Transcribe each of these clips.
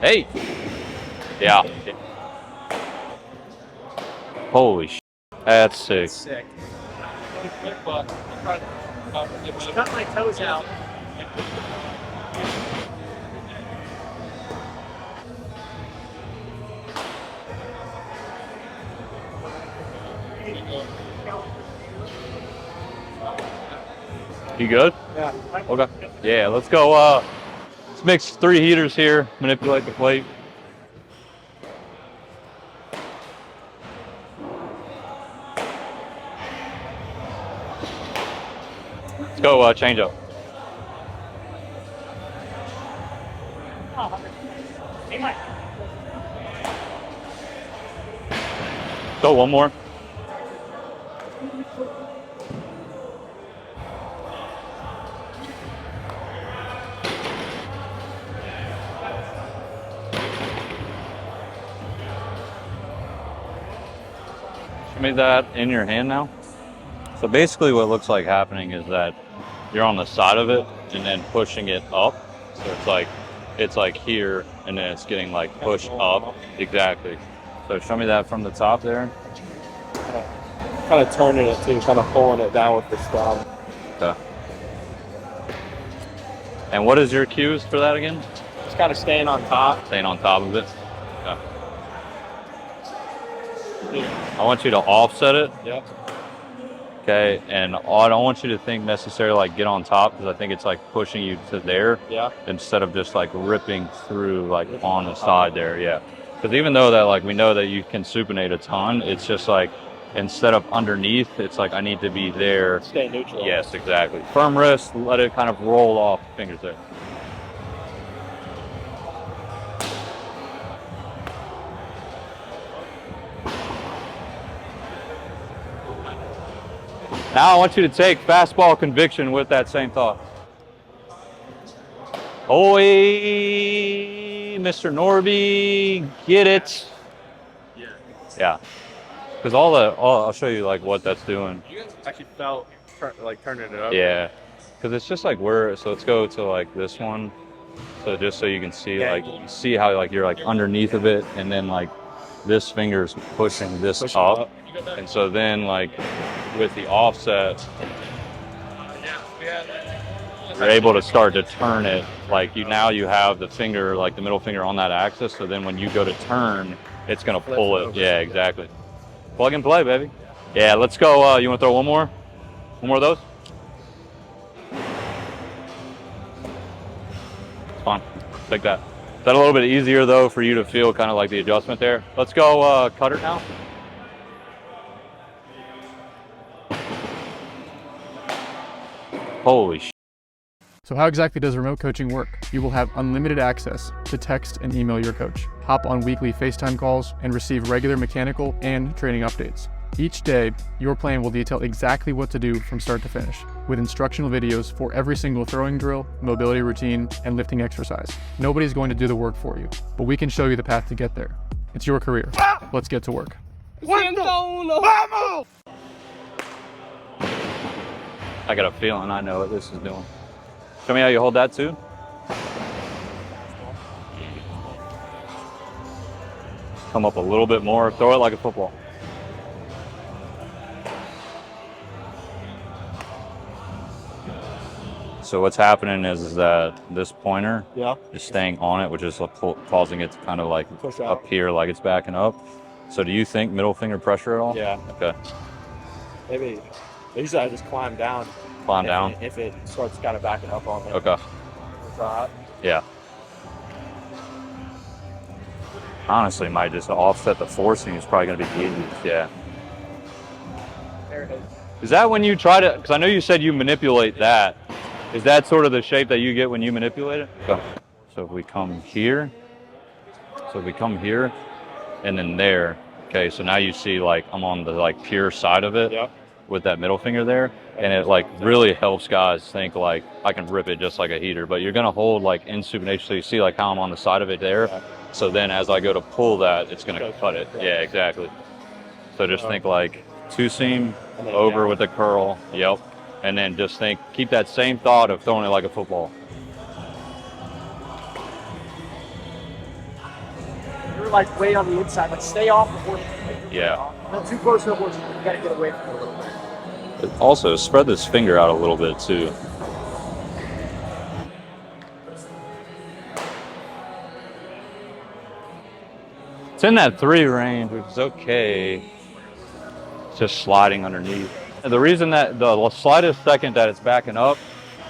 Hey. Yeah. Holy shit. That's sick. Sick. Cut my toes out. You good? Yeah. Okay. Yeah, let's go. Let's mix 3 heaters here, manipulate the plate. Let's go changeup. Go one more. Show me that in your hand now. So basically what looks like happening is that you're on the side of it and then pushing it up. So it's like here and then it's getting like pushed up. Exactly. So show me that from the top there. Kind of turning it too, kind of pulling it down with the thumb. Okay. And what is your cues for that again? Just kind of staying on top. Staying on top of it. Okay. I want you to offset it. Yep. Okay, and I don't want you to think necessarily like get on top because I think it's like pushing you to there. Yeah. Instead of just like ripping through like on the side there. Yeah. Because even though that like we know that you can supinate a ton, it's just like instead of underneath, it's like I need to be there. Stay neutral. Yes, exactly. Firm wrist, let it kind of roll off fingers there. Now I want you to take fastball conviction with that same thought. Oi, Mr. Norby, get it. Yeah. Yeah. Because I'll show you like what that's doing. You guys actually felt like turning it up. Yeah. Because it's just like so let's go to like this one. So just so you can see see how like you're like underneath of it and then like this finger's pushing this up. And so then like with the offset, you're able to start to turn it. Like now you have the finger, like the middle finger on that axis. So then when you go to turn, it's going to pull it. Yeah, exactly. Plug and play, baby. Yeah, let's go. You want to throw one more? One more of those? It's fine. Take that. Is that a little bit easier though for you to feel kind of like the adjustment there? Let's go cutter now. Holy shit. So how exactly does remote coaching work? You will have unlimited access to text and email your coach, hop on weekly FaceTime calls, and receive regular mechanical and training updates. Each day, your plan will detail exactly what to do from start to finish, with instructional videos for every single throwing drill, mobility routine, and lifting exercise. Nobody's going to do the work for you, but we can show you the path to get there. It's your career. Let's get to work. I got a feeling I know what this is doing. Show me how you hold that too. Come up a little bit more. Throw it like a football. So what's happening is that this pointer is staying on it, which is causing it to kind of like push up here like it's backing up. So do you think middle finger pressure at all? Yeah. Okay. Maybe. Usually I just climb down. Climb down? If it starts kind of backing up on me. Okay. Yeah. Honestly, might just offset the forcing is probably going to be the easiest. Yeah. There it is. Is that when you try to, because I know you said you manipulate that. Is that sort of the shape that you get when you manipulate it? Okay. So if we come here, and then there. Okay, so now you see like I'm on the like pure side of it with that middle finger there. And it like really helps guys think like I can rip it just like a heater, but you're gonna hold like in supination, so you see like how I'm on the side of it there. Yeah. So then as I go to pull that, it's gonna cut it. Yeah, exactly. So just think like two seam over with a curl. Yep. And then just keep that same thought of throwing it like a football. are like way on the inside. Like stay off before you Yeah. Not too close to the board. You gotta get away from it a little bit. Also, spread this finger out a little bit too. It's in that 3 range, which is okay. It's just sliding underneath. And the reason that the slightest second that it's backing up,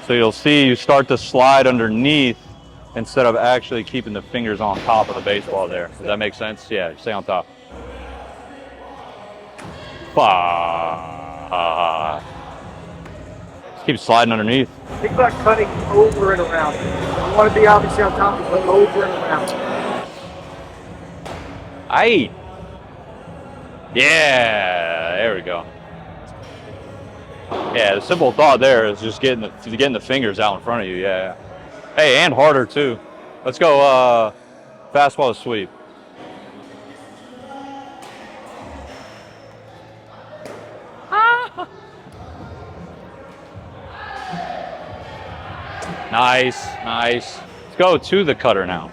so you'll see you start to slide underneath instead of actually keeping the fingers on top of the baseball there. Does that make sense? Yeah, stay on top. Just keep sliding underneath. Think about cutting over and around. You want to be obviously on top, but over and around. Aight. Yeah, there we go. Yeah, the simple thought there is just getting the fingers out in front of you. Yeah. Hey, and harder too. Let's go fastball to sweep. Nice, nice. Let's go to the cutter now.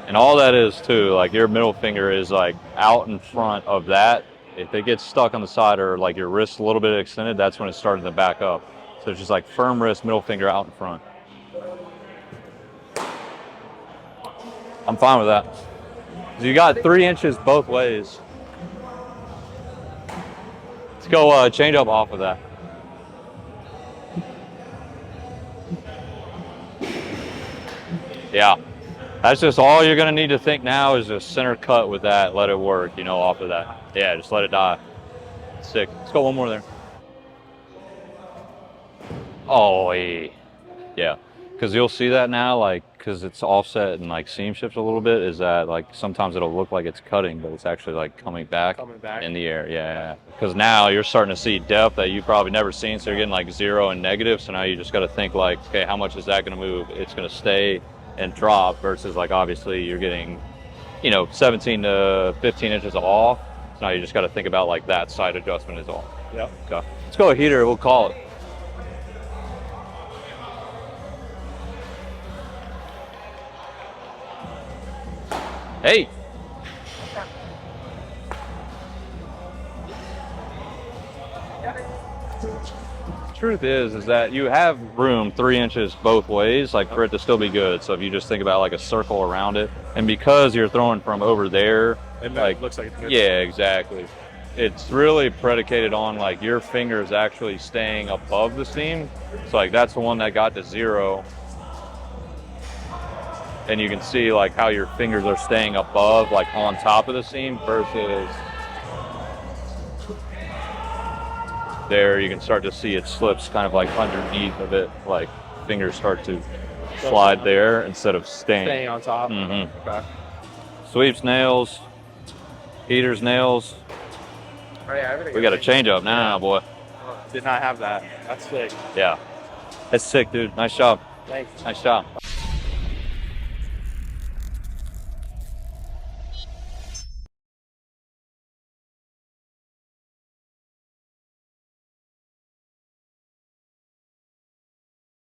And all that is too, like your middle finger is like out in front of that. If it gets stuck on the side or like your wrist a little bit extended, that's when it's starting to back up. So it's just like firm wrist, middle finger out in front. I'm fine with that. So you got 3 inches both ways. Let's go change up off of that. Yeah. That's just all you're going to need to think now is just center cut with that. Let it work, you know, off of that. Yeah, just let it die. Sick. Let's go one more there. Oh, yeah. Because you'll see that now, like, because it's offset and like seam shifts a little bit, is that like sometimes it'll look like it's cutting, but it's actually like coming back in the air. Yeah. Because now you're starting to see depth that you've probably never seen. So you're getting like 0 and negative. So now you just got to think like, okay, how much is that going to move? It's going to stay and drop versus like obviously you're getting, you know, 17 to 15 inches off. So now you just got to think about like that side adjustment is all. Yep. Okay. Let's go a heater. We'll call it. Hey. Truth is that you have room 3 inches both ways, like for it to still be good. So if you just think about like a circle around it, and because you're throwing from over there, It like looks like it's good. yeah, exactly. It's really predicated on like your fingers actually staying above the seam. So like that's the one that got to 0. And you can see like how your fingers are staying above, like on top of the seam versus there you can start to see it slips kind of like underneath of it, like fingers start to slide there instead of staying on top. Mm-hmm. Okay. Sweeps nails, heaters nails. Oh, yeah, We got a change up now, boy. Did not have that. That's sick. Yeah. That's sick, dude. Nice job. Thanks. Nice job.